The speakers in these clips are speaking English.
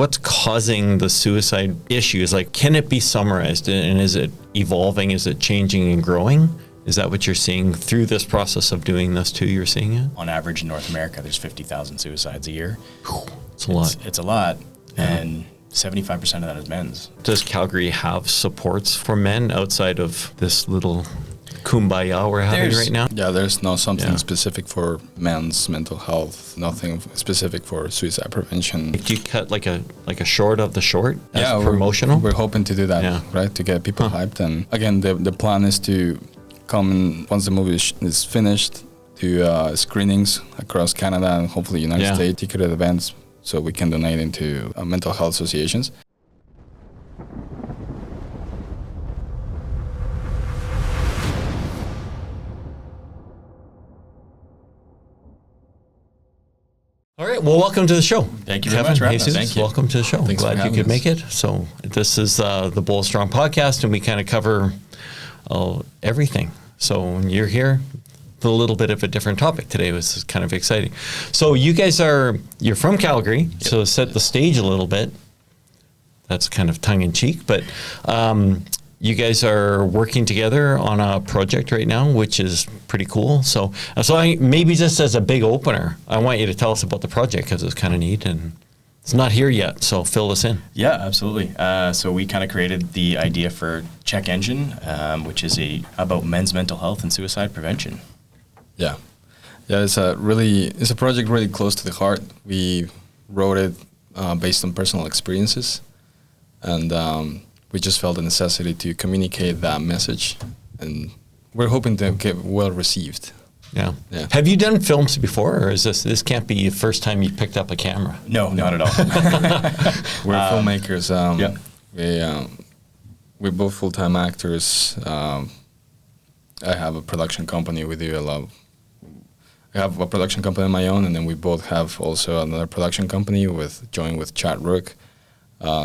what's causing the suicide issues? Like, can it be summarized, and is it evolving? Is it changing and growing? Is that what you're seeing through this process of doing this too? You're seeing it? On average in North America, there's 50,000 suicides a year. It's a lot. It's a lot. Yeah. And 75% of that is men's. Does Calgary have supports for men outside of this little kumbaya we're having right now? Yeah, there's no something specific for men's mental health, nothing specific for suicide prevention. Do you cut like a short of the short as promotional? We're hoping to do that, right, to get people hyped. And again, the plan is to come in, once the movie is finished, do screenings across Canada and hopefully United States, ticketed events, so we can donate into mental health associations. All right. Well, welcome to the show. Thank you very much, Jesus, thank you. Welcome to the show. Thanks Glad you could make it. So this is the Bold Strong podcast, and we kind of cover everything. So when you're here, a little bit of a different topic today, which is kind of exciting. So you guys you're from Calgary, so set the stage a little bit. That's kind of tongue in cheek, but you guys are working together on a project right now, which is pretty cool. So maybe just as a big opener, I want you to tell us about the project because it's kind of neat and it's not here yet. So fill us in. Yeah, absolutely. So we kind of created the idea for Check Engine, which is about men's mental health and suicide prevention. Yeah, it's a project really close to the heart. We wrote it based on personal experiences, and we just felt the necessity to communicate that message, and we're hoping to get well received. Yeah. Have you done films before, or is this can't be the first time you picked up a camera? No, not at all. We're filmmakers. We're both full-time actors. I have a production company. I have a production company of my own, and then we both have also another production company joined with Chad Rook.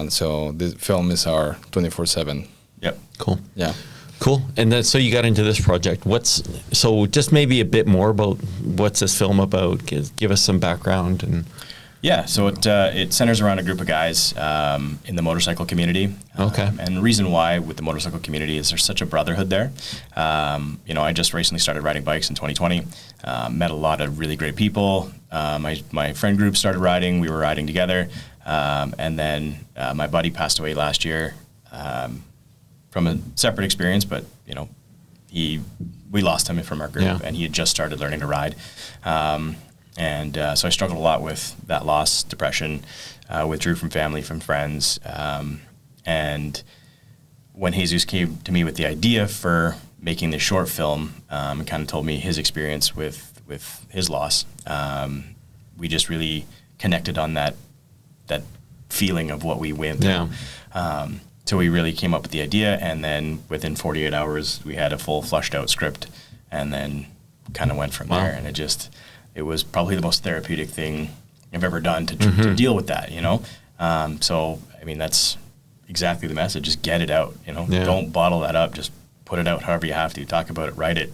So the film is our 24/7. Yep. Cool. Yeah. Cool. And then, so you got into this project. So just maybe a bit more about what's this film about? Give us some background. And yeah, so it centers around a group of guys in the motorcycle community. Okay. And the reason why with the motorcycle community is there's such a brotherhood there. I just recently started riding bikes in 2020. Met a lot of really great people. My friend group started riding. We were riding together. And then my buddy passed away last year from a separate experience, but we lost him from our group, and he had just started learning to ride. So I struggled a lot with that loss, depression, withdrew from family, from friends. And when Jesus came to me with the idea for making this short film, and kind of told me his experience with his loss, we just really connected on that feeling of what we went through. So we really came up with the idea, and then within 48 hours, we had a full flushed out script, and then kind of went from there. And it was probably the most therapeutic thing I've ever done to deal with that, So, I mean, that's exactly the message. Just get it out, Don't bottle that up. Just put it out however you have to. Talk about it, write it,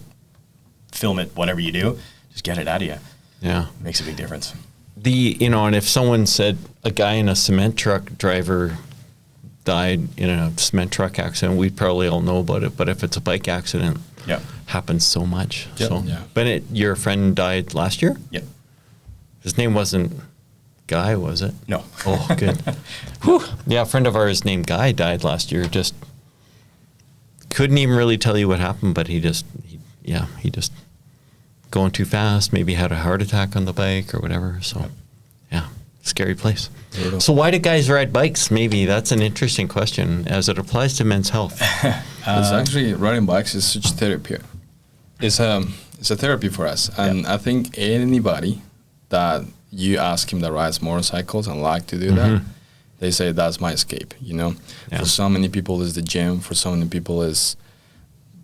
film it, whatever you do. Just get it out of you. Yeah. It makes a big difference. And if someone said a guy in a cement truck driver died in a cement truck accident, we'd probably all know about it. But if it's a bike accident, happens so much. Yep. So, but your friend died last year? Yep. His name wasn't Guy, was it? No. Oh, good. Whew. Yeah, a friend of ours named Guy died last year. Just couldn't even really tell you what happened, but he just going too fast, maybe had a heart attack on the bike or whatever. So, scary place. So why do guys ride bikes? Maybe that's an interesting question as it applies to men's health. It's actually, riding bikes is such therapy. It's a therapy for us. And I think anybody that you ask him that rides motorcycles and like to do that, they say that's my escape, For so many people it's the gym. For so many people it's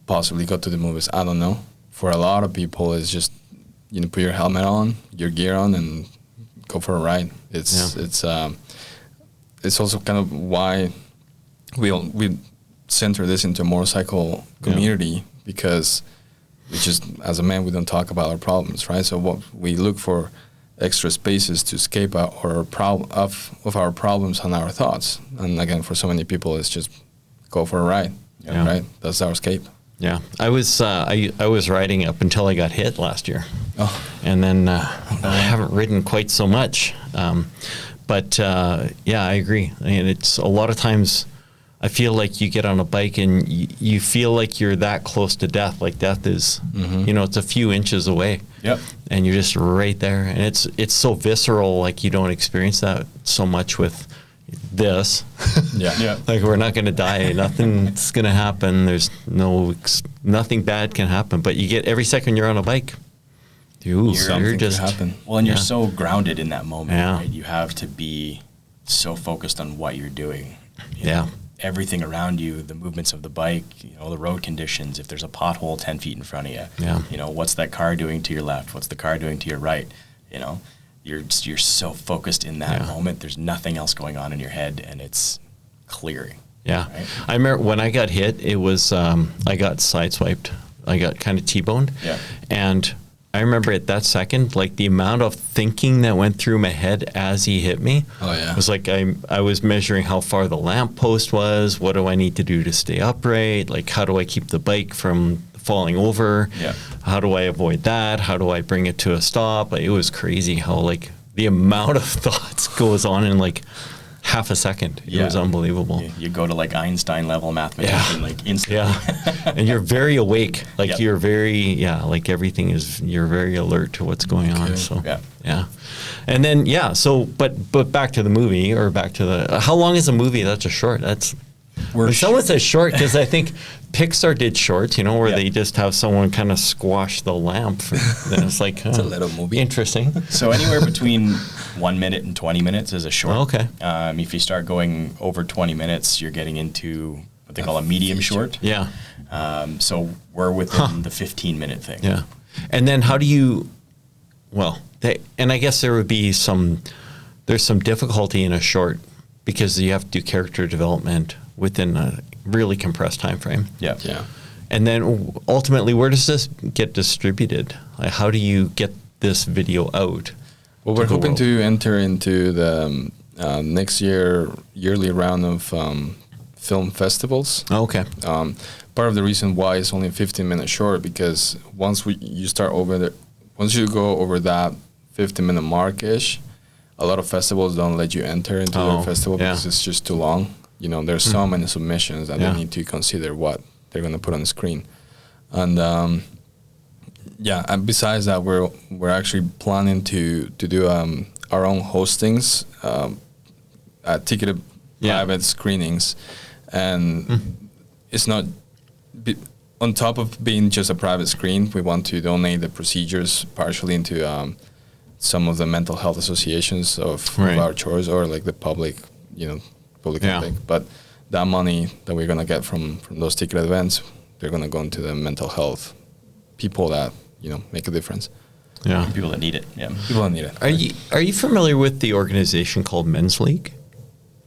possibly go to the movies. I don't know. For a lot of people it's just, put your helmet on, your gear on, and go for a ride. It's also kind of why we center this into a motorcycle community, because we just, as a man, we don't talk about our problems, right? So what we look for extra spaces to escape of our problems and our thoughts. And again, for so many people, it's just go for a ride, right? That's our escape. Yeah, I was riding up until I got hit last year, and then I haven't ridden quite so much. But I agree. And it's a lot of times I feel like you get on a bike and you feel like you're that close to death. Like death is, it's a few inches away. Yep. And you're just right there, and it's so visceral. Like you don't experience that so much with this. Yeah. Like we're not going to die. Nothing's going to happen. There's nothing bad can happen. But you get every second you're on a bike. You're just happen. Well, and you're so grounded in that moment. Yeah. Right? You have to be so focused on what you're doing. You Yeah. know, everything around you, the movements of the bike, the road conditions. If there's a pothole 10 feet in front of you, what's that car doing to your left? What's the car doing to your right? You're so focused in that moment. There's nothing else going on in your head, and it's clearing. Yeah. Right? I remember when I got hit, it was, I got sideswiped. I got kind of T-boned. Yeah. And I remember at that second, like the amount of thinking that went through my head as he hit me. Oh, yeah. It was like I was measuring how far the lamppost was. What do I need to do to stay upright? Like, how do I keep the bike from falling over? Yeah. How do I avoid that? How do I bring it to a stop? Like, it was crazy how like the amount of thoughts goes on in like half a second. It was unbelievable. You go to like Einstein level mathematician, like instantly. Yeah. And you're very awake. Like you're very, like everything is, you're very alert to what's going on. So, yeah. And then, so, but back to the movie or back to how long is a movie? That's a short. When someone says short, because I think Pixar did shorts, where they just have someone kind of squash the lamp. Then it's like, it's a little movie. Interesting. So anywhere between 1 minute and 20 minutes is a short. Oh, okay. If you start going over 20 minutes, you're getting into what they call a medium short. Yeah. So we're within the 15-minute thing. Yeah. And then how do you, and I guess there would be there's some difficulty in a short because you have to do character development within a really compressed time frame. Yeah. And then ultimately, where does this get distributed? Like, how do you get this video out? Well, we're hoping to enter into the next yearly round of film festivals. Oh, okay. Part of the reason why it's only a 15-minute short because once you go over that 15-minute mark-ish, a lot of festivals don't let you enter into their festival because it's just too long. There's so many submissions that they need to consider what they're going to put on the screen. And and besides that, we're actually planning to do our own hostings, ticketed private screenings, and it's not on top of being just a private screen. We want to donate the procedures partially into some of the mental health associations of our church or like the public, public. But that money that we're gonna get from those ticket events, they're gonna go into the mental health people that make a difference. Yeah, people that need it. Yeah, people that need it. Are you familiar with the organization called Men's League?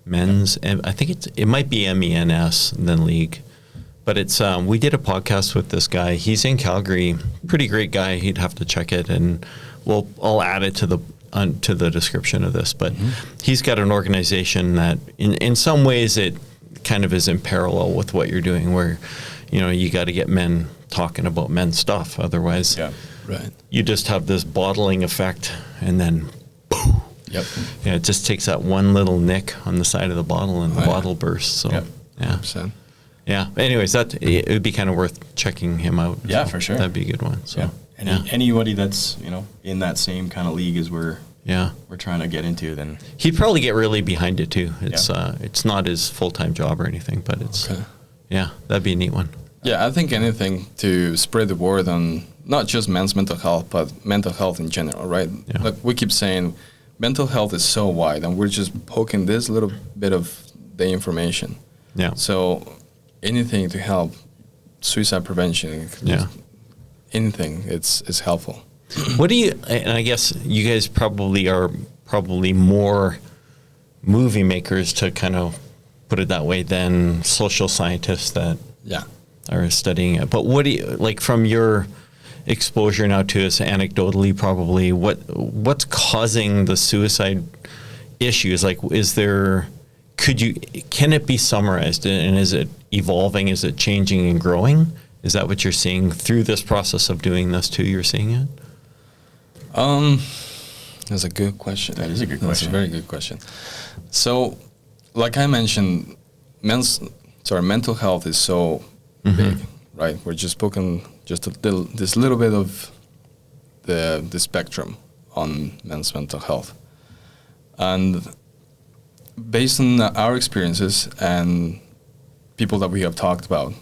I think it might be MENS and then League, but it's we did a podcast with this guy. He's in Calgary, pretty great guy. He'd have to check it, and I'll add it to the description of this. But he's got an organization that in some ways it kind of is in parallel with what you're doing, where you got to get men talking about men's stuff, otherwise you just have this bottling effect, and then it just takes that one little nick on the side of the bottle and the bottle bursts. So 100%. Anyways, it would be kind of worth checking him out. For sure, that'd be a good one. So anybody that's in that same kind of league as we're trying to get into, then he'd probably get really behind it too. It's not his full-time job or anything, but it's that'd be a neat one. Yeah, I think anything to spread the word on not just men's mental health, but mental health in general, right? Yeah. Like we keep saying, mental health is so wide, and we're just poking this little bit of the information. Yeah. So anything to help suicide prevention, anything, it's helpful. What do you? And I guess you guys are probably more movie makers, to kind of put it that way, than social scientists that are studying it. But what do you, like, from your exposure now to us anecdotally, probably what's causing the suicide issues? Like, can it be summarized, and is it evolving? Is it changing and growing? Is that what you're seeing through this process of doing this too? You're seeing it? That's a good question. That is a good question. That's a very good question. So, like I mentioned, mental health is so big, right? We're just spoken just this little bit of the spectrum on men's mental health. And based on our experiences and people that we have talked about,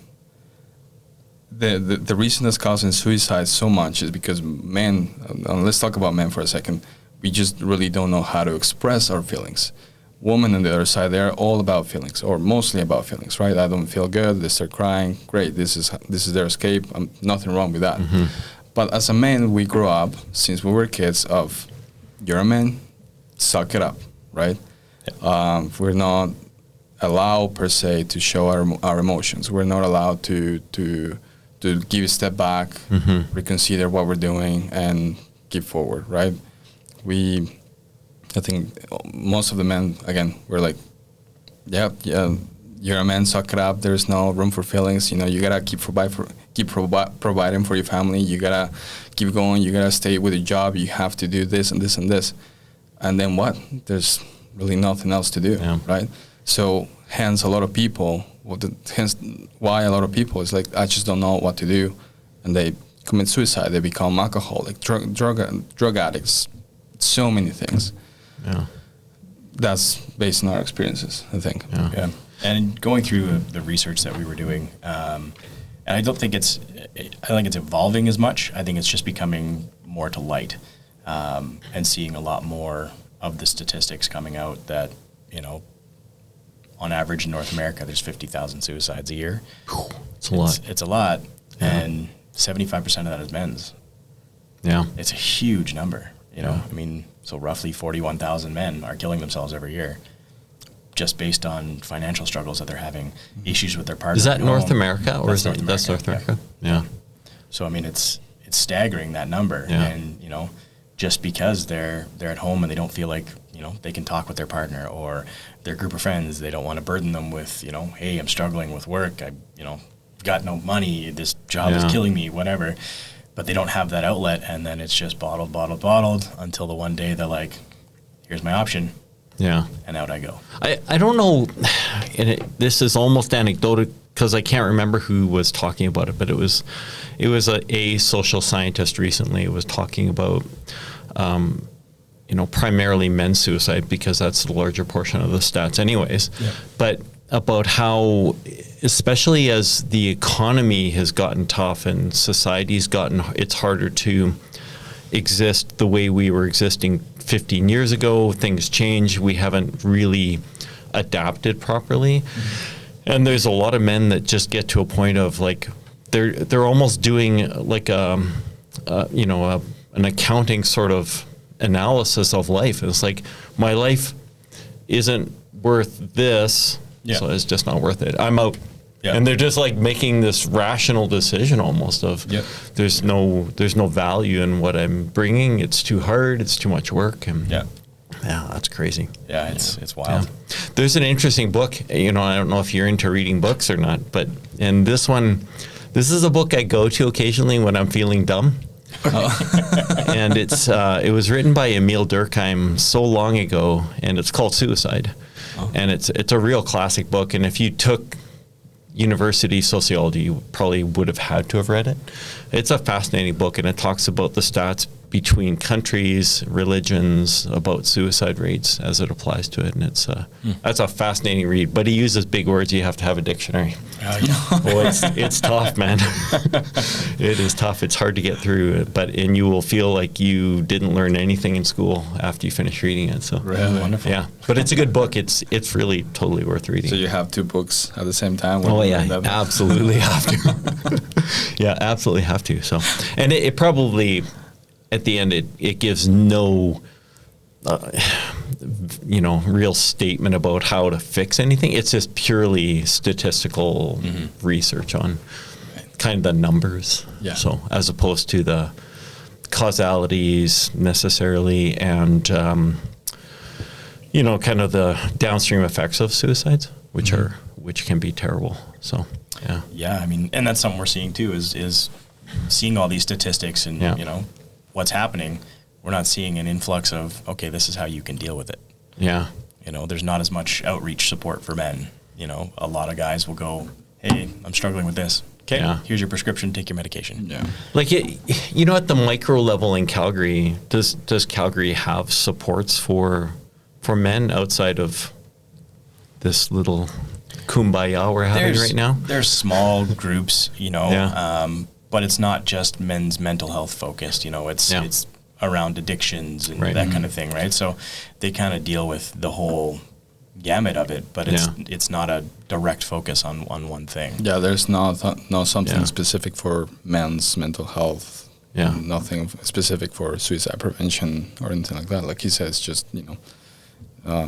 the reason that's causing suicide so much is because men, and let's talk about men for a second, we just really don't know how to express our feelings. Women on the other side, they're all about feelings, or mostly about feelings, right? I don't feel good, they start crying, great, this is their escape, nothing wrong with that. But as a man, we grow up, since we were kids, of, you're a man, suck it up, right? We're not allowed, per se, to show our emotions. We're not allowed to give a step back, reconsider what we're doing, and keep forward, right? I think most of the men, again, we're like, yeah, you're a man, suck it up. There's no room for feelings. You gotta keep providing for your family. You gotta keep going. You gotta stay with your job. You have to do this and this and this. And then what? There's really nothing else to do, right? So hence why a lot of people is like, I just don't know what to do, and they commit suicide. They become alcoholic, drug addicts, so many things. Yeah, that's based on our experiences, I think. Yeah. And going through the research that we were doing, and I think it's evolving as much. I think it's just becoming more to light, and seeing a lot more of the statistics coming out that, on average in North America, there's 50,000 suicides a year. It's a lot. It's a lot, and 75% of that is men's. Yeah. It's a huge number, so roughly 41,000 men are killing themselves every year, just based on financial struggles that they're having, issues with their partner. Is that North America, or that's that's North America? Yeah. So it's staggering, that number, and just because they're at home and they don't feel like they can talk with their partner or their group of friends, they don't want to burden them with hey, I'm struggling with work, I got no money, this job is killing me, whatever. But they don't have that outlet, and then it's just bottled until the one day they're like, here's my option. Yeah. And out I go. I don't know, and this is almost anecdotal because I can't remember who was talking about it, but it was a social scientist recently was talking about, primarily men's suicide, because that's the larger portion of the stats anyways. Yeah. But about how, especially as the economy has gotten tough and it's harder to exist the way we were existing 15 years ago. Things change. We haven't really adapted properly. And there's a lot of men that just get to a point of like, they're almost doing like an accounting sort of analysis of life. And it's like, my life isn't worth this. So it's just not worth it. I'm out. Yeah. And they're just like making this rational decision almost of there's no value in what I'm bringing. It's too hard. It's too much work. And yeah, that's crazy. Yeah, it's wild. Yeah. There's an interesting book. I don't know if you're into reading books or not, but this is a book I go to occasionally when I'm feeling dumb. And it was written by Emil Durkheim so long ago, and it's called Suicide. And it's a real classic book, and if you took university sociology, you probably would have had to have read it. It's a fascinating book, and it talks about the stats between countries, religions, about suicide rates as it applies to it, and that's a fascinating read. But he uses big words. You have to have a dictionary. It's tough, man. It is tough. It's hard to get through, and you will feel like you didn't learn anything in school after you finish reading it. So really wonderful. Yeah, but it's a good book. It's really totally worth reading. So you have two books at the same time? Oh yeah, absolutely have to. Yeah, absolutely have to. So, and it probably, at the end, it gives no real statement about how to fix anything. It's just purely statistical research on kind of the numbers. Yeah. So as opposed to the causalities necessarily, and kind of the downstream effects of suicides, which can be terrible. So yeah. Yeah, I mean, and that's something we're seeing too, is seeing all these statistics and what's happening. We're not seeing an influx of, okay, this is how you can deal with it. Yeah. There's not as much outreach support for men. A lot of guys will go, hey, I'm struggling with this. Okay, here's your prescription, take your medication. Yeah. Like, at the micro level in Calgary, does Calgary have supports for men outside of this little kumbaya we're having right now? There's small groups, but it's not just men's mental health focused. It's around addictions and that kind of thing, right? So they kind of deal with the whole gamut of it, but it's not a direct focus on one thing. Yeah, there's no something specific for men's mental health. Yeah. Nothing specific for suicide prevention or anything like that. Like he says, just,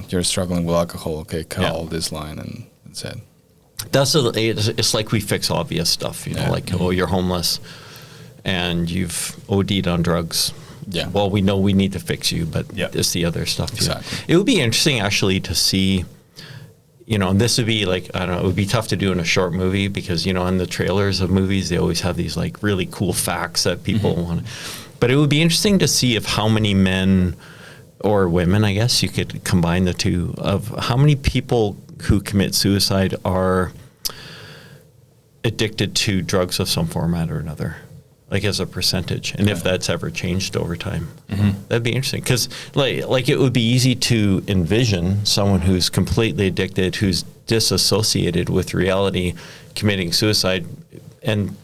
you're struggling with alcohol, okay, call this line and that's it. It's like we fix obvious stuff, like, oh, you're homeless and you've OD'd on drugs. Yeah. Well, we know we need to fix you, but it's the other stuff. Exactly. It would be interesting actually to see, and this would be like, I don't know, it would be tough to do in a short movie because, in the trailers of movies, they always have these like really cool facts that people want. But it would be interesting to see if how many men or women, I guess you could combine the two, of how many people who commit suicide are addicted to drugs of some format or another, like as a percentage, and if that's ever changed over time. That'd be interesting, because like it would be easy to envision someone who's completely addicted, who's disassociated with reality, committing suicide, and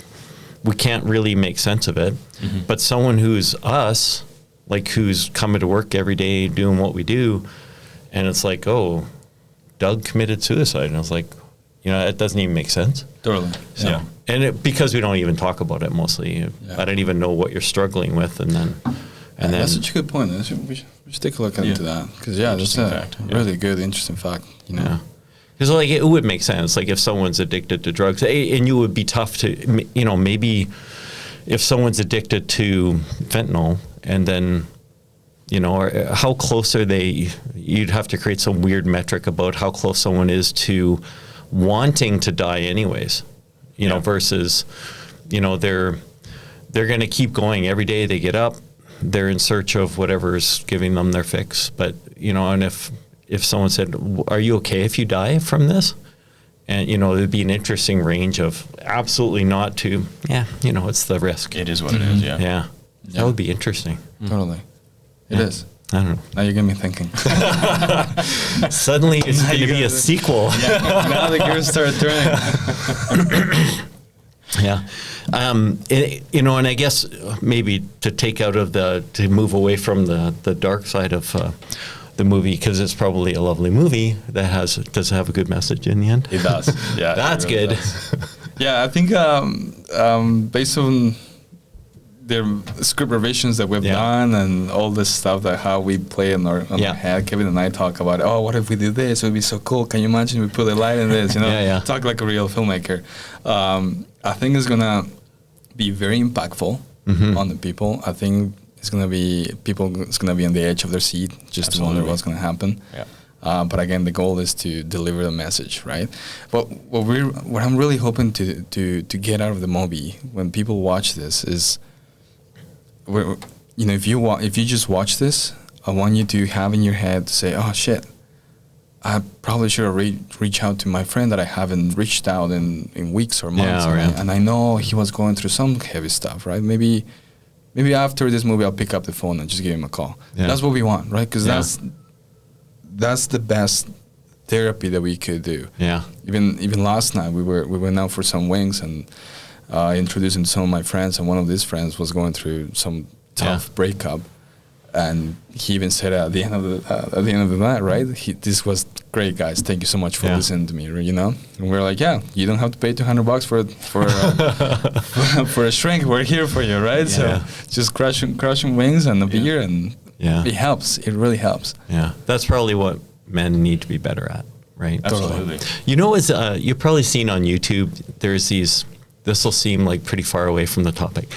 we can't really make sense of it. But someone who's us, like who's coming to work every day doing what we do, and it's like, oh, Doug committed suicide, and I was like, it doesn't even make sense. Totally. So, yeah. And because we don't even talk about it mostly, I don't even know what you're struggling with, and then that's such a good point. We should take a look into that, because that's a really good, interesting fact. Yeah. Because like it would make sense, like if someone's addicted to drugs, and you would be tough to, maybe if someone's addicted to fentanyl, and then, how close are they? You'd have to create some weird metric about how close someone is to wanting to die anyways, versus, they're going to keep going every day. They get up, they're in search of whatever's giving them their fix. But, and if someone said, are you okay if you die from this? And, it'd be an interesting range of absolutely not to, it's the risk. It is what it is, Yeah. That would be interesting. Totally. It is. I don't know. Now you get me thinking. Suddenly it's going to be a sequel. Now the gears start turning. Yeah. And I guess maybe to take out of to move away from the dark side of the movie, because it's probably a lovely movie that does it have a good message in the end? It does. Yeah. That's really good. Yeah, I think based on the script revisions that we've done and all this stuff, that how we play in our head, Kevin and I talk about, oh, what if we do this? It would be so cool. Can you imagine we put a light in this? Talk like a real filmmaker. I think it's gonna be very impactful on the people. I think it's gonna be on the edge of their seat, just to wonder what's gonna happen. Yeah. But again, the goal is to deliver the message, right? But what I'm really hoping to get out of the movie when people watch this is, if you just watch this, I want you to have in your head to say, oh shit, I probably should have reached out to my friend that I haven't reached out in weeks or months, and I know he was going through some heavy stuff, right? Maybe after this movie I'll pick up the phone and just give him a call. Yeah. That's what we want, right? Because that's the best therapy that we could do. Yeah. Even last night we went out for some wings, and introducing some of my friends, and one of these friends was going through some tough breakup, and he even said at the end of the night, right? This was great, guys. Thank you so much for listening to me. And we're like, you don't have to pay $200 for a shrink. We're here for you, right? So just crushing wings and a beer, and it helps. It really helps. Yeah, that's probably what men need to be better at, right? Absolutely. You've probably seen on YouTube, there's this will seem like pretty far away from the topic.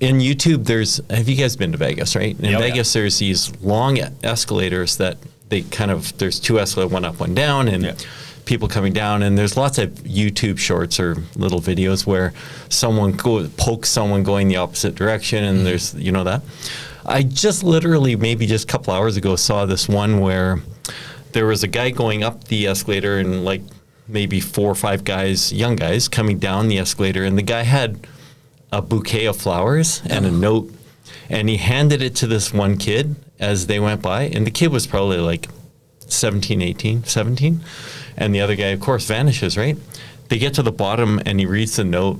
In YouTube, have you guys been to Vegas, right? In Vegas, there's these long escalators that there's two escalators, one up, one down, and people coming down, and there's lots of YouTube shorts or little videos where someone pokes someone going the opposite direction, and there's, that. I just literally, maybe just a couple hours ago, saw this one where there was a guy going up the escalator and like maybe 4 or 5 guys, young guys, coming down the escalator, and the guy had a bouquet of flowers and a note, and he handed it to this one kid as they went by, and the kid was probably like 17, and the other guy, of course, vanishes, right? They get to the bottom, and he reads the note,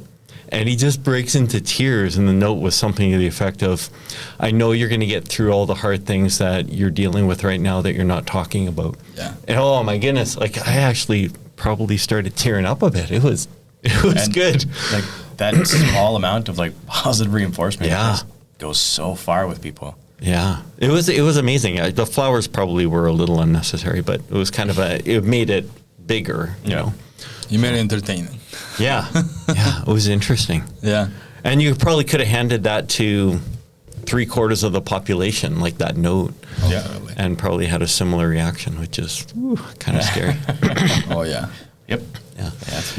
and he just breaks into tears, and the note was something to the effect of, I know you're going to get through all the hard things that you're dealing with right now that you're not talking about. Yeah. And oh my goodness, like I actually probably started tearing up a bit. It was good. Like that small amount of like positive reinforcement just goes so far with people. Yeah, it was amazing. The flowers probably were a little unnecessary, but it was kind of it made it bigger, you know. You made it entertaining. Yeah, it was interesting. Yeah. And you probably could have handed that to 3/4 of the population, like that note. Yeah. And probably had a similar reaction, which is kind of scary. Oh, yeah. Yep.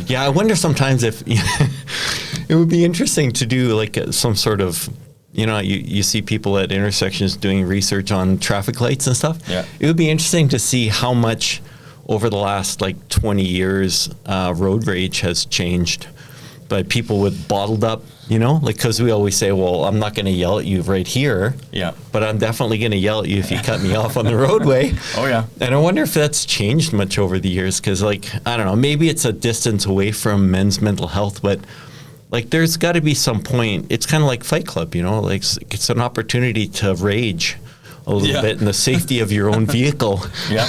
Yeah, I wonder sometimes if it would be interesting to do like some sort of, you see people at intersections doing research on traffic lights and stuff. Yeah. It would be interesting to see how much over the last like 20 years road rage has changed by people with bottled up, like, because we always say, well, I'm not going to yell at you right here, but I'm definitely going to yell at you if you cut me off on the roadway. Oh, yeah. And I wonder if that's changed much over the years, because, like, I don't know, maybe it's a distance away from men's mental health, but, like, there's got to be some point. It's kind of like Fight Club, like, it's an opportunity to rage a little bit in the safety of your own vehicle. Yeah.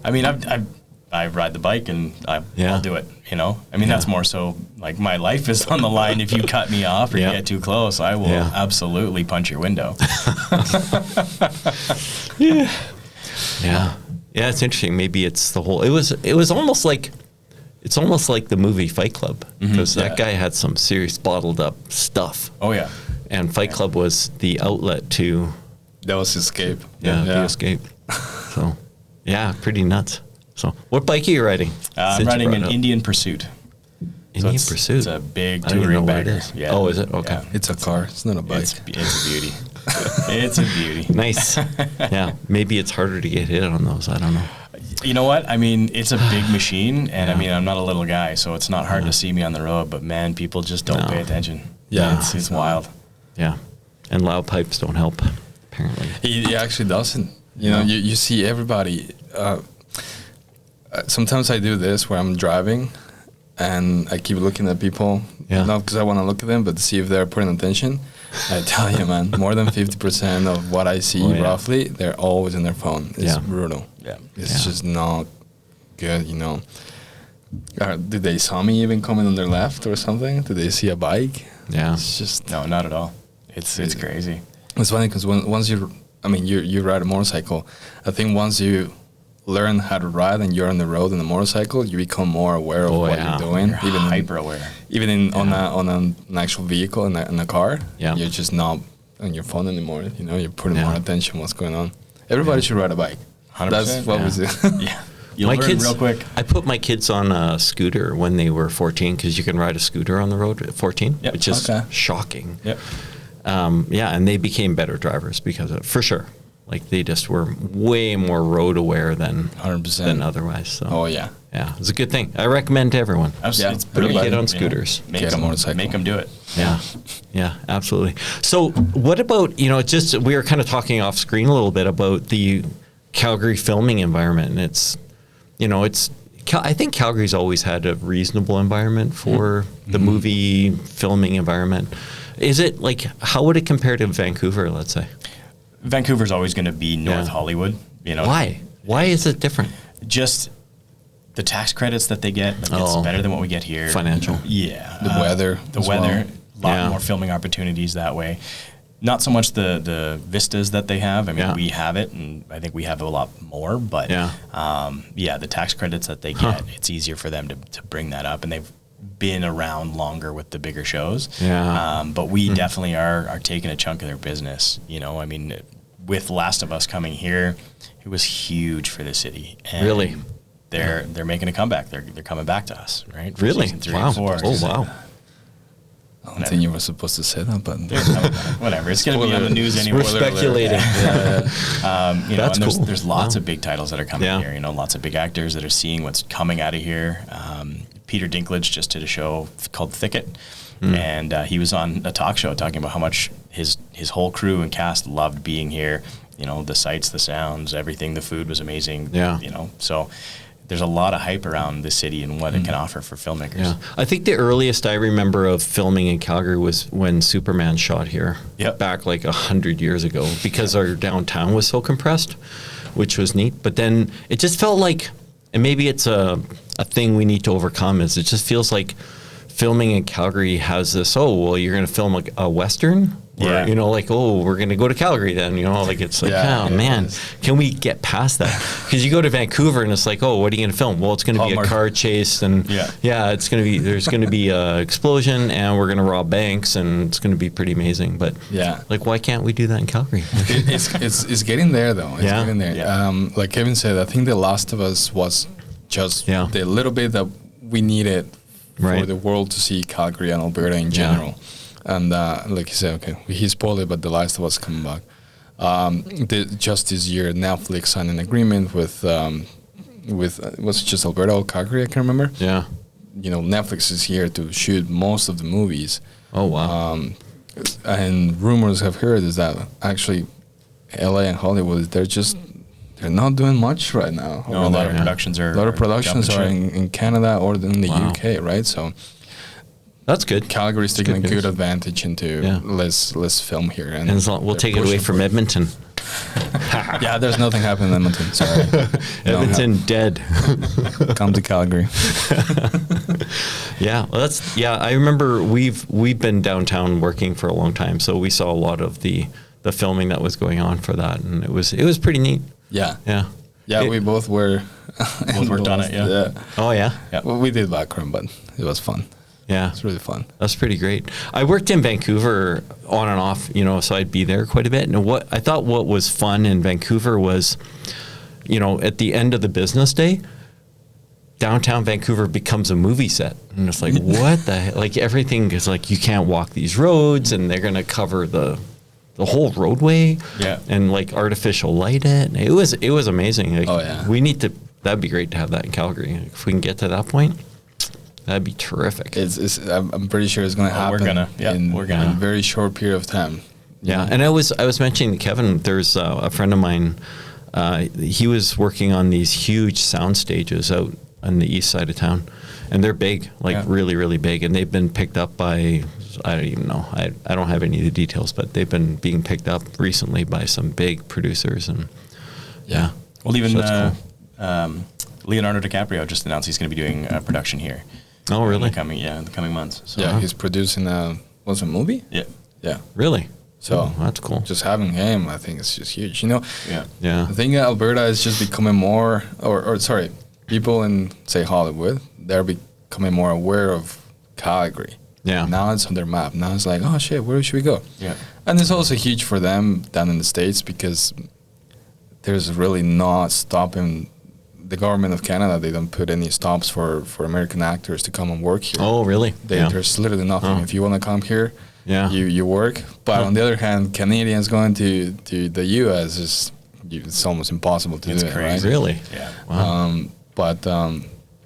I mean, I ride the bike and I'll do it, I mean, that's more so like my life is on the line. If you cut me off or you get too close, I will absolutely punch your window. Yeah, it's interesting. Maybe it's the whole, it was almost like, it's almost like the movie Fight Club, because that guy had some serious bottled up stuff. Oh, yeah. And Fight Club was the outlet to... That was his escape. The escape. So, pretty nuts. So, what bike are you riding? I'm riding an Indian Pursuit. Indian Pursuit? It's a big I don't even know touring what it bagger. is. Yeah. Oh, is it? Okay. Yeah. It's a car. It's not a bike. It's a beauty. It's a beauty. Nice. Yeah. Maybe it's harder to get hit on those. I don't know. You know what? I mean, it's a big machine, and I mean, I'm not a little guy, so it's not hard to see me on the road, but man, people just don't pay attention. Yeah. It's wild. Yeah. And loud pipes don't help, apparently. He actually doesn't. You see everybody. Sometimes I do this where I'm driving and I keep looking at people, not because I want to look at them, but to see if they're paying attention. I tell you, man, more than 50% of what I see roughly, they're always on their phone. It's brutal. Yeah. It's just not good, Did they saw me even coming on their left or something? Did they see a bike? Yeah. It's just... No, not at all. It's crazy. It's funny because once you ride a motorcycle, I think once you learn how to ride and you're on the road on the motorcycle, you become more aware of what you're doing. You're even hyper aware. Even on an actual vehicle in a car, you're just not on your phone anymore. You're putting more attention what's going on. Everybody should ride a bike. 100%. That's what we do. Yeah. You'll learn real quick. I put my kids on a scooter when they were 14, because you can ride a scooter on the road at 14, which is shocking. Yep. And they became better drivers because of it, for sure. Like, they just were way more road aware than 100% than otherwise. So. Oh, yeah. Yeah, it's a good thing. I recommend to everyone. Absolutely. It's Put a brilliant. kid on scooters. Get a motorcycle. Make them do it. Yeah, absolutely. So what about, we were kind of talking off screen a little bit about the Calgary filming environment. And it's, I think Calgary's always had a reasonable environment for the movie filming environment. Is it like, how would it compare to Vancouver, let's say? Vancouver's always going to be North Hollywood. Why? Why is it different? Just the tax credits that they get. It's better than what we get here. Financial. Yeah. The weather. The weather. A lot more filming opportunities that way. Not so much the vistas that they have. I mean, we have it, and I think we have a lot more. But the tax credits that they get, it's easier for them to bring that up, and they've been around longer with the bigger shows. Yeah. But we definitely are taking a chunk of their business. You know, I mean, with Last of Us coming here, it was huge for the city. And Really? They're making a comeback. They're coming back to us, right? For Really? season 3 Wow. and 4. Oh, wow. I don't think you were supposed to say that, but Whatever. It's going to be on the news anyway. We're speculating. You know, That's and cool. there's lots Wow. of big titles that are coming Yeah. here. You know, lots of big actors that are seeing what's coming out of here. Peter Dinklage just did a show called Thicket, and he was on a talk show talking about how much his whole crew and cast loved being here. You know, the sights, the sounds, everything. The food was amazing. Yeah. You know, so there's a lot of hype around the city and what it can offer for filmmakers. Yeah. I think the earliest I remember of filming in Calgary was when Superman shot here. Yep. Back like 100 years ago, because our downtown was so compressed, which was neat. But then it just felt like, and maybe it's a thing we need to overcome, is it just feels like filming in Calgary has this, oh, well, you're going to film a Western? Or, Yeah. you know, like, oh, we're going to go to Calgary then, you know, like, it's like, Yeah, oh, yeah, man, it is. can we get past that? Because you go to Vancouver and it's like, oh, what are you going to film? Well, it's going to be a Hallmark. car chase and Yeah. it's going to be, there's going to be a explosion and we're going to rob banks and it's going to be pretty amazing. But Yeah. like, why can't we do that in Calgary? It's getting there though. It's Yeah. getting there. Yeah. Like Kevin said, I think The Last of Us was just Yeah. the little bit that we needed for Right. the world to see Calgary and Alberta in general. And like you said, okay, he spoiled it, but The Last of Us coming back. Just this year, Netflix signed an agreement with was it just Alberta or Calgary? I can't remember. Yeah. You know, Netflix is here to shoot most of the movies. Oh, wow. And rumors have heard is that actually LA and Hollywood, they're not doing much right now. No, a lot of productions are. A lot of productions are in Canada or in the Wow. UK, right? So That's good. Calgary's taking a good good news. advantage into Yeah. let's film here. And as long, we'll they're take it away pushing from for it. Edmonton. Yeah, there's nothing happening in Edmonton. Sorry. Edmonton dead. Come to Calgary. Yeah, well, I remember we've been downtown working for a long time, so we saw a lot of the filming that was going on for that, and it was pretty neat. Yeah. Yeah. Yeah, we both were. Both worked on it, yeah. Oh yeah. Yeah. Well, we did background, but it was fun. Yeah. It's really fun. That's pretty great. I worked in Vancouver on and off, you know, so I'd be there quite a bit. And what was fun in Vancouver was, you know, at the end of the business day, downtown Vancouver becomes a movie set. And it's like, what the heck? Like, everything is like, you can't walk these roads, and they're going to cover the whole roadway. Yeah. And like artificial light it. It was amazing. Like, Oh, yeah. that'd be great to have that in Calgary. If we can get to that point, that'd be terrific. I'm pretty sure it's going to happen. We're gonna. in a very short period of time. Yeah, and I was mentioning to Kevin, there's a friend of mine, he was working on these huge sound stages out on the east side of town, and they're big, like really, really big, and they've been picked up by, I don't even know, I don't have any of the details, but they've been being picked up recently by some big producers, and yeah. Well, even So that's Leonardo DiCaprio just announced he's going to be doing a production here. Oh, really? In the coming months. So. Yeah, he's producing a movie? Yeah. Yeah. Really? So Oh, that's cool. just having him, I think it's just huge. You know, Yeah. Yeah. I think Alberta is just becoming more, or sorry, people in, say, Hollywood, they're becoming more aware of Calgary. Yeah. Now it's on their map. Now it's like, oh, shit, where should we go? Yeah. And it's also huge for them down in the States because there's really not stopping the government of Canada. They don't put any stops for American actors to come and work here. Oh, really? Yeah. There's literally nothing. Oh. If you want to come here, Yeah. you work. But on the other hand, Canadians going to the U.S. it's almost impossible to It's do it, crazy. right? Really? Yeah. Wow. But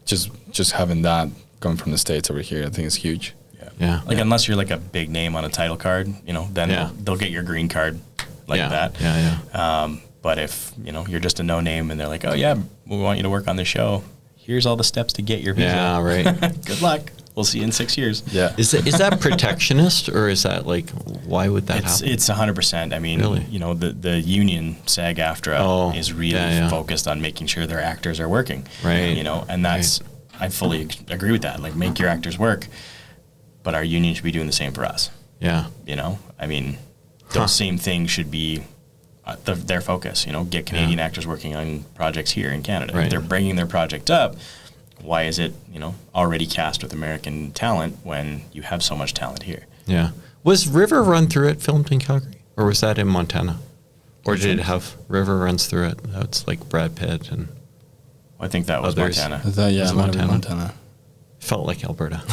just having that coming from the States over here, I think is huge. Yeah. Like, unless you're like a big name on a title card, you know, then Yeah. they'll get your green card like yeah. that. Yeah, yeah. But if, you know, you're just a no name and they're like, oh, yeah, we want you to work on the show. Here's all the steps to get your visa. Yeah, right. Good luck. We'll see you in 6 years. Yeah. Is that protectionist, or is that like, why would that happen? It's 100%. I mean, Really? you know, the union, SAG-AFTRA, Oh, is really yeah. focused on making sure their actors are working. Right. You know, and that's, I fully agree with that. Like, make your actors work, but our union should be doing the same for us. Yeah. You know, I mean, those same things should be their focus. You know, get Canadian actors working on projects here in Canada. Right. If they're bringing their project up, why is it, already cast with American talent when you have so much talent here? Yeah. Was River Run Through It filmed in Calgary, or was that in Montana? Or did it have River Runs Through It? That's like Brad Pitt and I think that was others. Montana. Yeah, Was Montana. Montana. Felt like Alberta.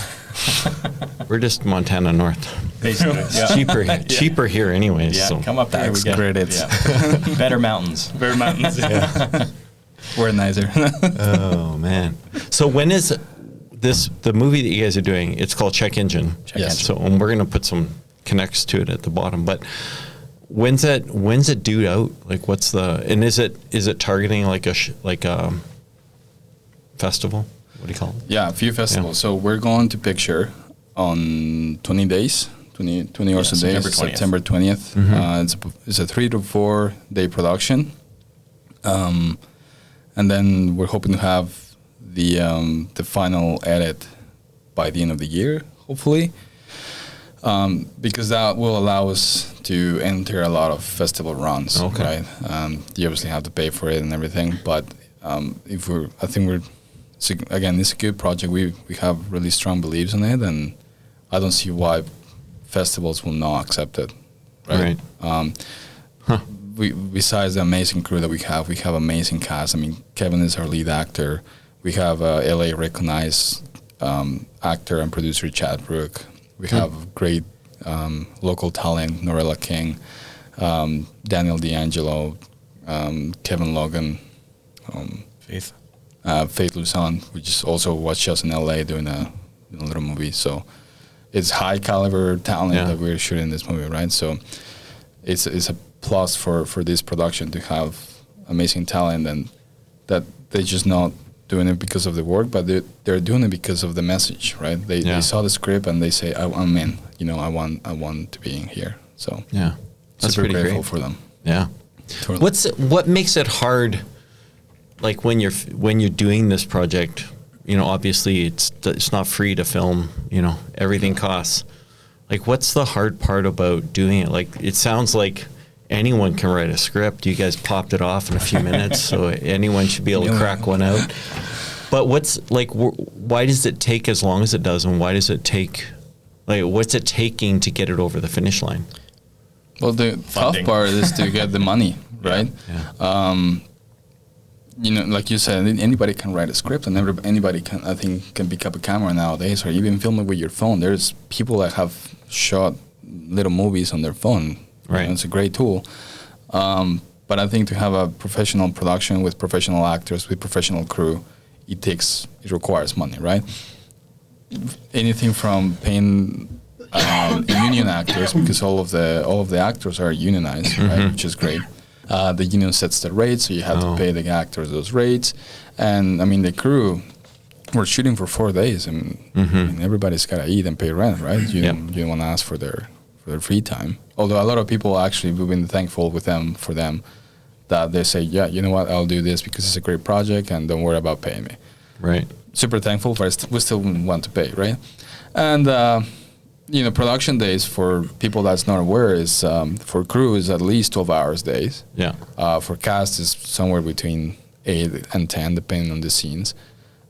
We're just Montana North. Basically, yeah. Cheaper here anyways. Yeah, so. come up there. Tax credits. Yeah. Better mountains. Very mountains. Yeah. We're nicer. Oh man. So when is the movie that you guys are doing? It's called Check Engine. Yes. So and we're gonna put some connects to it at the bottom. But when's it due out? Like is it targeting like a festival? What do you call it? Yeah, a few festivals. Yeah. So we're going to picture on 20 days, 20 or so days, September 20th. Mm-hmm. It's a 3 to 4 day production. And then we're hoping to have the final edit by the end of the year, hopefully. Because that will allow us to enter a lot of festival runs, right? You obviously have to pay for it and everything, but again, it's a good project. We have really strong beliefs in it, and I don't see why festivals will not accept it. Right. Besides the amazing crew that we have amazing cast. I mean, Kevin is our lead actor. We have LA recognized actor and producer Chad Brook. We have great local talent, Norella King, Daniel D'Angelo, Kevin Logan, Faith Luzon, which is also watched us in LA doing a little movie. So it's high caliber talent that we're shooting this movie, right? So it's a plus for this production to have amazing talent, and that they're just not doing it because of the work, but they're doing it because of the message, right? They saw the script and they say, I'm in. I want to be in here. So that's super pretty grateful great for them. Yeah. Totally. What makes it hard? Like when you're doing this project, obviously it's not free to film. Everything costs. Like, what's the hard part about doing it? Like, it sounds like anyone can write a script. You guys popped it off in a few minutes, so anyone should be able to crack one out. But why does it take as long as it does, and why does it take? Like, what's it taking to get it over the finish line? Well, the tough part is to get the money, right? Yeah. Like you said, anybody can write a script, and anybody can pick up a camera nowadays, or even film it with your phone. There's people that have shot little movies on their phone. Right. It's a great tool. But I think to have a professional production with professional actors, with professional crew, it requires money, right? Anything from paying union actors, because all of the actors are unionized, right? Which is great. The union sets the rates, so you have to pay the actors those rates. And I mean, the crew, we're shooting for 4 days. I mean, everybody's got to eat and pay rent, right? You don't want to ask for their free time. Although a lot of people actually, we've been thankful for them that they say, yeah, you know what, I'll do this because it's a great project and don't worry about paying me. Right. Super thankful, but we still want to pay, right? And, production days for people that's not aware is, for crew is at least 12 hours days. Yeah. For cast is somewhere between 8 and 10, depending on the scenes.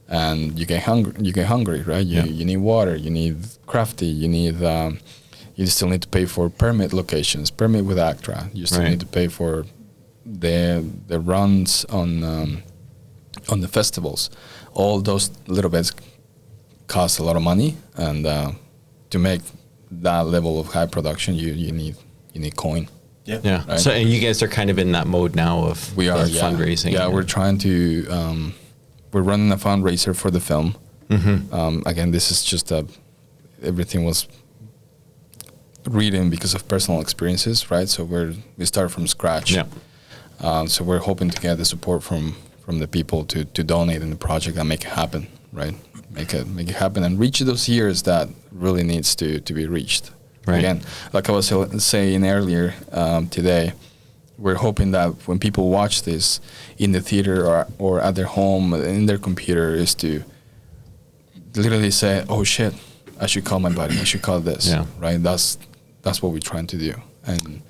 And you get hungry, right? You need water, you need crafty, you still need to pay for permit locations, permit with ACTRA. You still need to pay for the runs on the festivals. All those little bits cost a lot of money, and to make that level of high production, you need coin. Yeah. Right? So and you guys are kind of in that mode now of fundraising. Yeah, we're trying to. We're running a fundraiser for the film. Again, this is just everything was written because of personal experiences, right? So we start from scratch. Yeah. So we're hoping to get the support from the people to donate in the project and make it happen, right? Make it happen and reach those years that really needs to be reached. Right. Again, like I was saying earlier today, we're hoping that when people watch this in the theater or at their home, in their computer, is to literally say, oh shit, I should call my buddy, I should call this, right? That's what we're trying to do. And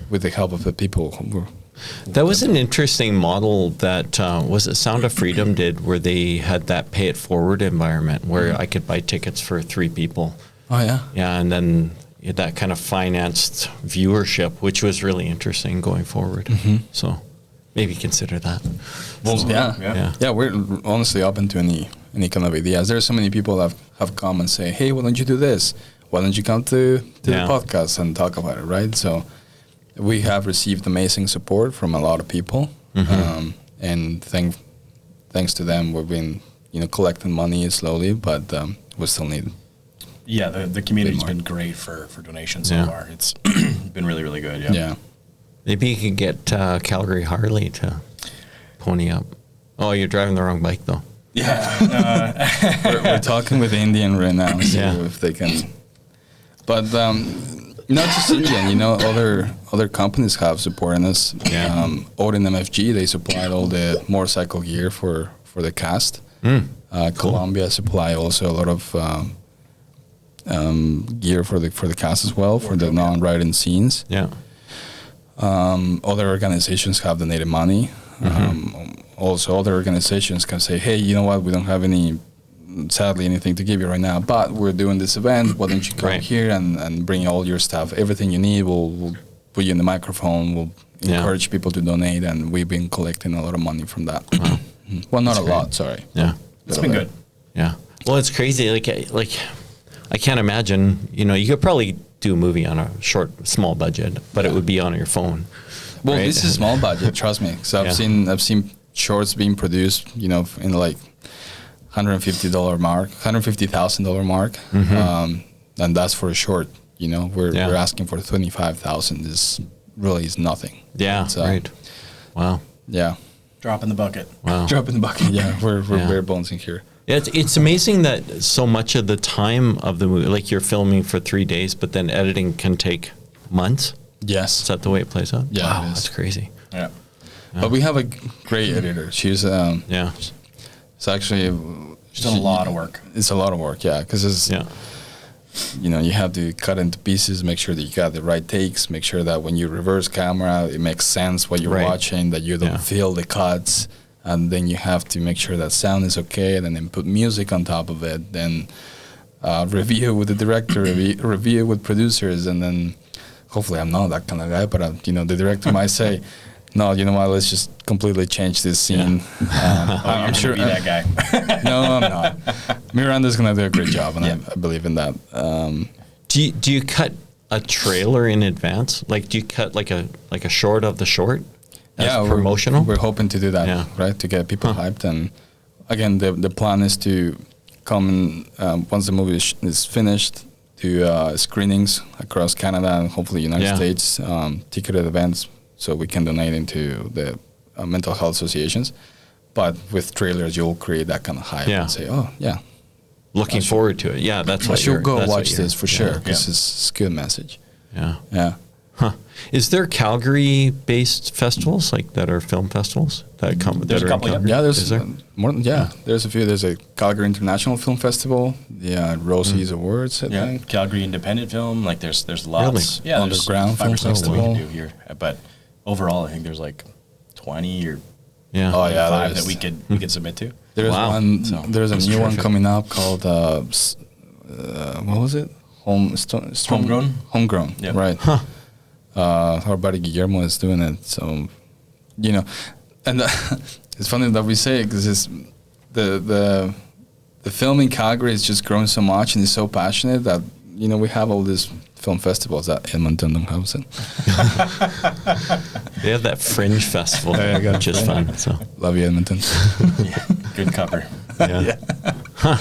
with the help of the people, That was an interesting model that was it Sound of Freedom did, where they had that pay it forward environment where I could buy tickets for 3 people. Oh yeah. Yeah, and then that kind of financed viewership, which was really interesting going forward. So maybe consider that. Well, So, yeah. We're honestly open to any kind of ideas. There's so many people that have come and say, "Hey, why don't you do this? Why don't you come to the podcast and talk about it?" Right. So we have received amazing support from a lot of people, and thanks to them, we've been collecting money slowly, but we still need. Yeah, the community's been great for donations so far. It's been really, really good. Yeah. Maybe you could get Calgary Harley to pony up. Oh, you're driving the wrong bike, though. Yeah. We're talking with Indian right now, see Yeah. if they can. But not just Indian, other companies have supported us. Yeah. Odin MFG, they supplied all the motorcycle gear for the cast. Cool. Columbia supply also a lot of gear for the cast as well, for the non-riding scenes. Yeah. Other organizations have donated money. Also, other organizations can say, "Hey, you know what? We don't have sadly anything to give you right now, but we're doing this event. Why don't you come here and bring all your stuff, everything you need? We'll put you in the microphone. We'll encourage people to donate." And we've been collecting a lot of money from that. Wow. Well, not That's a lot, sorry. Yeah. It's been good. Yeah. Well, it's crazy. Like I can't imagine. You could probably do a movie on a small budget, but it would be on your phone. Well, right? this is small budget, trust me. So I've seen shorts being produced, in like $150 mark, $150,000 mark, and that's for a short. We're asking for 25,000. This really is nothing. Yeah. Right. Wow. Yeah. Drop in the bucket. Wow. Drop in the bucket. Yeah, we're bare bones in here. Yeah, it's amazing that so much of the time of the movie, like you're filming for 3 days, but then editing can take months. Yes. Is that the way it plays out? Yeah, Wow, it is. that's crazy. Yeah. But we have a great editor. She's Yeah. it's actually She's done a lot of work. It's a lot of work, yeah, because it's you have to cut into pieces, make sure that you got the right takes, make sure that when you reverse camera, it makes sense what you're watching, that you don't feel the cuts, and then you have to make sure that sound is okay, and then put music on top of it, then review with the director, review with producers, and then hopefully I'm not that kind of guy, but the director might say, "No, you know what? Let's just completely change this scene." I'm sure Be that guy. No, I'm not. Miranda's gonna do a great job, and I believe in that. Do you cut a trailer in advance? Like, do you cut like a short of the short? As promotional. We're hoping to do that, right? To get people hyped, and again, the plan is to come once the movie is finished to screenings across Canada and hopefully United States, ticketed events, so we can donate into the mental health associations. But with trailers, you'll create that kind of hype and say, "Oh, yeah." Looking forward to it. Yeah, that's what you'll go that's watch what this for sure, because it's a good message. Yeah. Yeah. Huh. Is there Calgary-based festivals that are film festivals that come? There's a couple. Yeah, there's Is there? more. Yeah, there's a few. There's a Calgary International Film Festival. Yeah, Rosie's Awards. I think. Calgary Independent Film. Like there's lots. Really? Yeah, Underground there's 5 or 6 that we Festival. can do here. But overall, I think there's like 20 or Yeah. Oh yeah, 5 there that is. we could submit to. There's Wow. one. So, there's a that's new one terrific. coming up called what was it? Homegrown? Homegrown. Yep. Right. Huh. Our buddy Guillermo is doing it. So, and it's funny that we say it because it's the film in Calgary is just growing so much and he's so passionate that we have all these film festivals that Edmonton don't have it. They have that Fringe Festival, which is fun. So Love you, Edmonton. Good cover. yeah. Huh.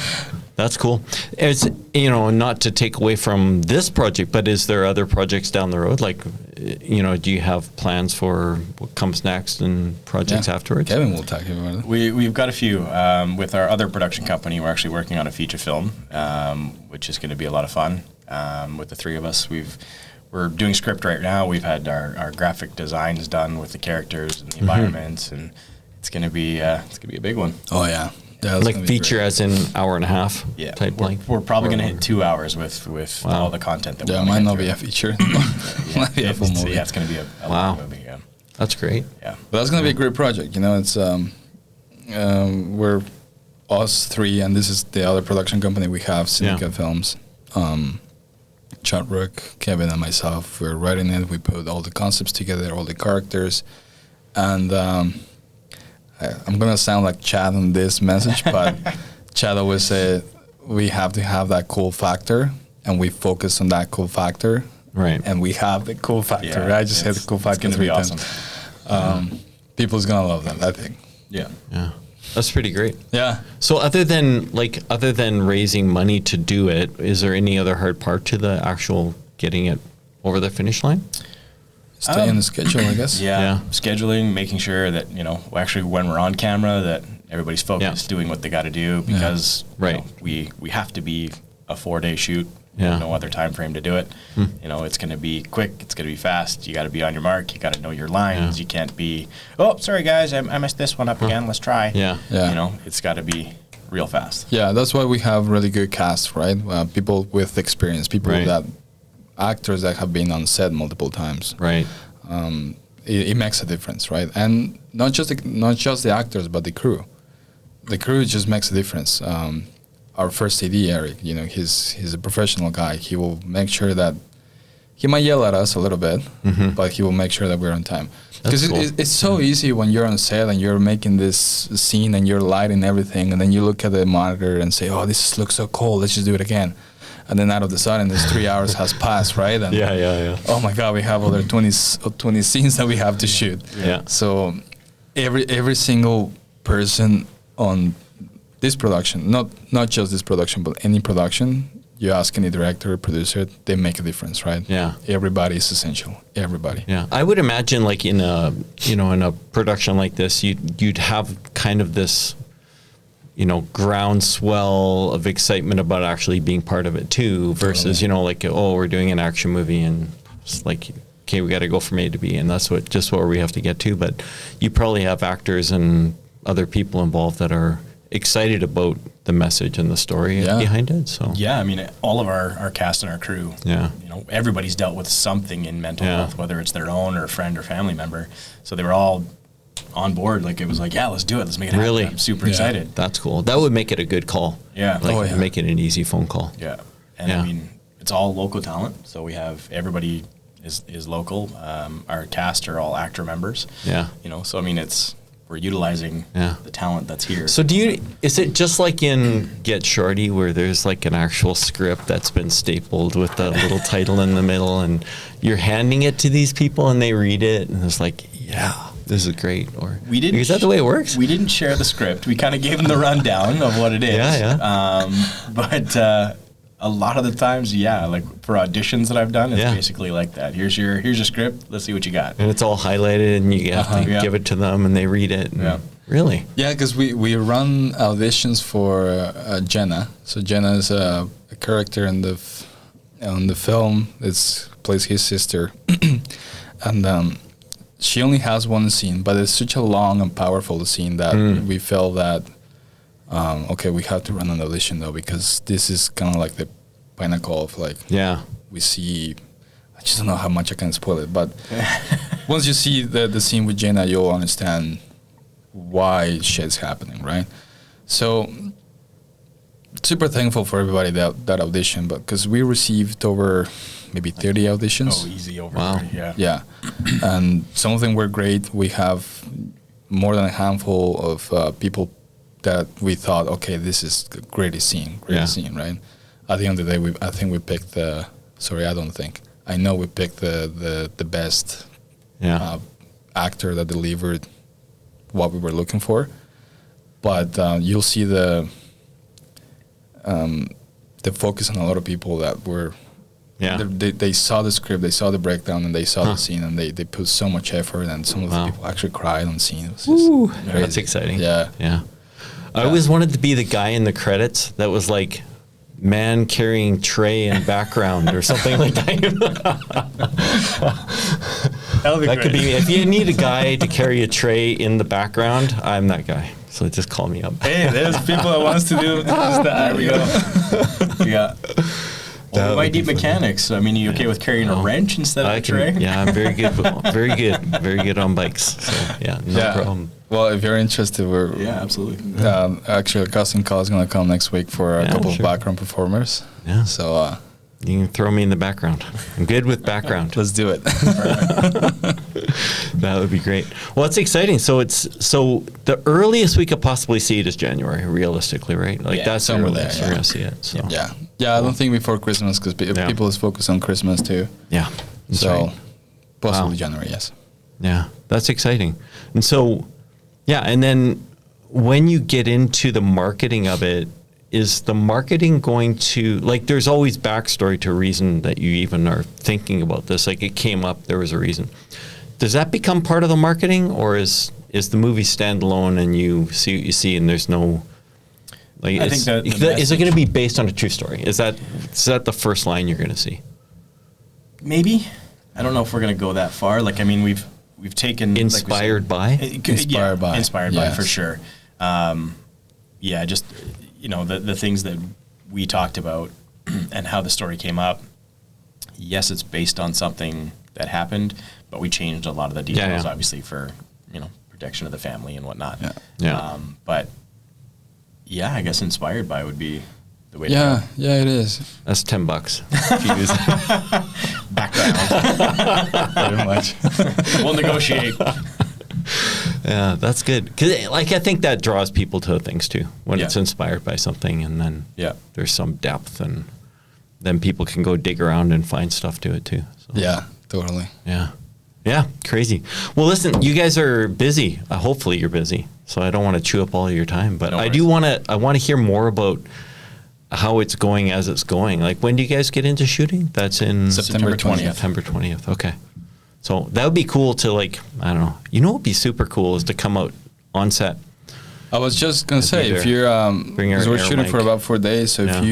That's cool. It's not to take away from this project, but is there other projects down the road? Like, do you have plans for what comes next and projects afterwards? Kevin will talk about it. We've got a few. With our other production company, we're actually working on a feature film, which is going to be a lot of fun. With the 3 of us, we're doing script right now. We've had our graphic designs done with the characters and the environments, and it's going to be a big one. Oh yeah. Yeah, that's Like gonna be feature great. as in hour and a half type length? We're probably going to hit 2 hours with all the content that Yeah, we're it might gonna not get be a through. feature. Might be a full movie. Yeah, it's going to be a Wow. long movie. Yeah. That's great. Yeah. But that's going to be a great project. You know, it's we're us three, and this is the other production company we have, Syndicate Films. Chad Rook, Kevin, and myself. We're writing it. We put all the concepts together, all the characters, and I'm gonna sound like Chad on this message, but Chad always said we have to have that cool factor, and we focus on that cool factor. Right. And we have the cool factor. Yeah, Right? I just said the cool factor. It's gonna be awesome. People's gonna love that, I think. Yeah. Yeah. That's pretty great. Yeah. So other than raising money to do it, is there any other hard part to the actual getting it over the finish line? Stay in the schedule, I guess. Yeah. Scheduling, making sure that, you know, actually when we're on camera that everybody's focused, doing what they got to do, because you know, we have to be a 4-day shoot. Yeah. No other time frame to do it. You know, it's going to be quick. It's going to be fast. You got to be on your mark. You got to know your lines. You can't be, oh, sorry guys, I messed this one up again. Let's try. Yeah. You know, it's got to be real fast. Yeah, that's why we have really good cast, right? People with experience, people that actors that have been on set multiple times. Right. It makes a difference, right? And not just the actors, but the crew. The crew just makes a difference. Our first AD, Eric, you know, he's a professional guy. He will make sure that he might yell at us a little bit, but he will make sure that we're on time. Because cool. it's so easy when you're on set and you're making this scene and you're lighting everything, and then you look at the monitor and say, "Oh, this looks so cool. Let's just do it again." And then out of the sudden, this 3 hours has passed, right? And Yeah. oh my God, we have other 20 scenes that we have to shoot. Yeah. So every single person on this production, not just this production, but any production, you ask any director or producer, they make a difference, right? Yeah. Everybody is essential. Everybody. Yeah. I would imagine like in a production like this, you'd have kind of this, you know, groundswell of excitement about actually being part of it too, versus, you know, like, oh, we're doing an action movie and it's like, okay, we got to go from A to B, and that's where we have to get to. But you probably have actors and other people involved that are excited about the message and the story behind it. So yeah, I mean, all of our cast and our crew, you know, everybody's dealt with something in mental health, whether it's their own or a friend or family member. So they were all on board. Like, it was like, yeah, let's do it. Let's make it happen. Really? I'm super excited. That's cool. That would make it a good call. Yeah. Like make it an easy phone call. Yeah. And I mean, it's all local talent. So we have everybody is local. Our cast are all actor members. Yeah. You know, so I mean, we're utilizing the talent that's here. So is it just like in Get Shorty where there's like an actual script that's been stapled with a little title in the middle, and you're handing it to these people and they read it and it's like, yeah, this is great? Or is that the way it works? We didn't share the script. We kind of gave them the rundown of what it is. But a lot of the times, like for auditions that I've done, it's basically like that. Here's your script. Let's see what you got. And it's all highlighted, and you have to give it to them, and they read it. Really? Yeah, because we run auditions for Jenna. So Jenna is a character in the film. It plays his sister, and she only has one scene, but it's such a long and powerful scene that we felt that. Okay, we have to run an audition though, because this is kind of like the pinnacle of like we see. I just don't know how much I can spoil it, but once you see the scene with Jenna, you'll understand why shit's happening, right? So super thankful for everybody that audition, but because we received over maybe 30 auditions. Oh, easy over. Wow. Yeah. And some of them were great. We have more than a handful of people that we thought, okay, this is a great scene, right? At the end of the day, I know we picked the best actor that delivered what we were looking for. But you'll see the focus on a lot of people that were, they saw the script, they saw the breakdown, and they saw the scene, and they put so much effort, and some of the people actually cried on scene. It was just that's exciting. Yeah. I always wanted to be the guy in the credits that was like, man carrying tray in background or something like that. That could be me. If you need a guy to carry a tray in the background, I'm that guy. So just call me up. Hey, there's people that wants to do just that. There we go. Well, we might need mechanics. I mean, are you okay with carrying a wrench instead of a tray? Yeah, I'm very good. Very good on bikes. So yeah, no problem. Well, if you're interested, Absolutely. Actually, a casting call is going to come next week for a couple of background performers. Yeah. So you can throw me in the background. I'm good with background. let's do it. That would be great. Well, it's exciting. So the earliest we could possibly see it is January, realistically, right? Like that's somewhere the earliest there, we're gonna see it. So Yeah. I don't think before Christmas because people is focused on Christmas too. yeah. That's So right. possibly January, yes. Yeah, that's exciting. And so, and then when you get into the marketing of it, is the marketing going to, like, there's always backstory to a reason that you even are thinking about this. Like, it came up, there was a reason. Does that become part of the marketing, or is the movie standalone and you see what you see and there's no, like, I think that is it going to be based on a true story? Is that the first line you're going to see? Maybe. I don't know if we're going to go that far. Like, I mean, we've taken Inspired by? Inspired by. Inspired by, for sure. Just, the things that we talked about and how the story came up. Yes, it's based on something that happened, but we changed a lot of the details, obviously, for, protection of the family and whatnot. But I guess inspired by would be the way to go. Yeah, it is. That's $10. If you use Background. Very much. We'll negotiate. Yeah, that's good. Because, I think that draws people to things too, when it's inspired by something, and then there's some depth, and then people can go dig around and find stuff to it too. So. Yeah, totally. Yeah, crazy. Well, listen, you guys are busy. Hopefully you're busy, so I don't want to chew up all of your time, but I want to hear more about how it's going as it's going. Like, when do you guys get into shooting? That's in September 20th. September 20th. Okay. So that would be cool to, like, I don't know. You know what would be super cool is to come out on set. I was just going to say, if you're, because we're shooting for about 4 days, so if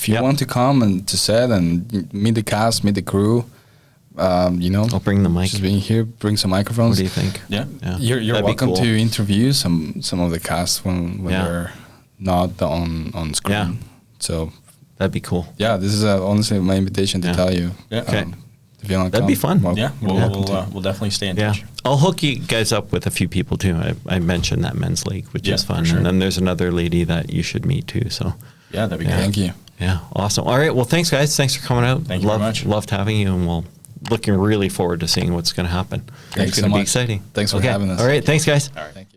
you want to come and to set and meet the cast, meet the crew, I'll bring the mic. Just being here, bring some microphones. What do you think? Yeah. You're welcome to interview some of the cast when they're not on screen. Yeah. So that'd be cool. Yeah, this is honestly my invitation to tell you. Yeah. Okay. If you want to That'd come, be fun. We'll definitely stay in touch. I'll hook you guys up with a few people too. I mentioned that men's league, which is fun. Sure. And then there's another lady that you should meet too. So that'd be great. Thank you. Yeah, awesome. All right, well, thanks guys. Thanks for coming out. Thank you very much. Loved having you, and we'll looking really forward to seeing what's going to happen. Thanks it's going to so be much. exciting. Thanks for having us. All right, thanks guys. All right. Thank you.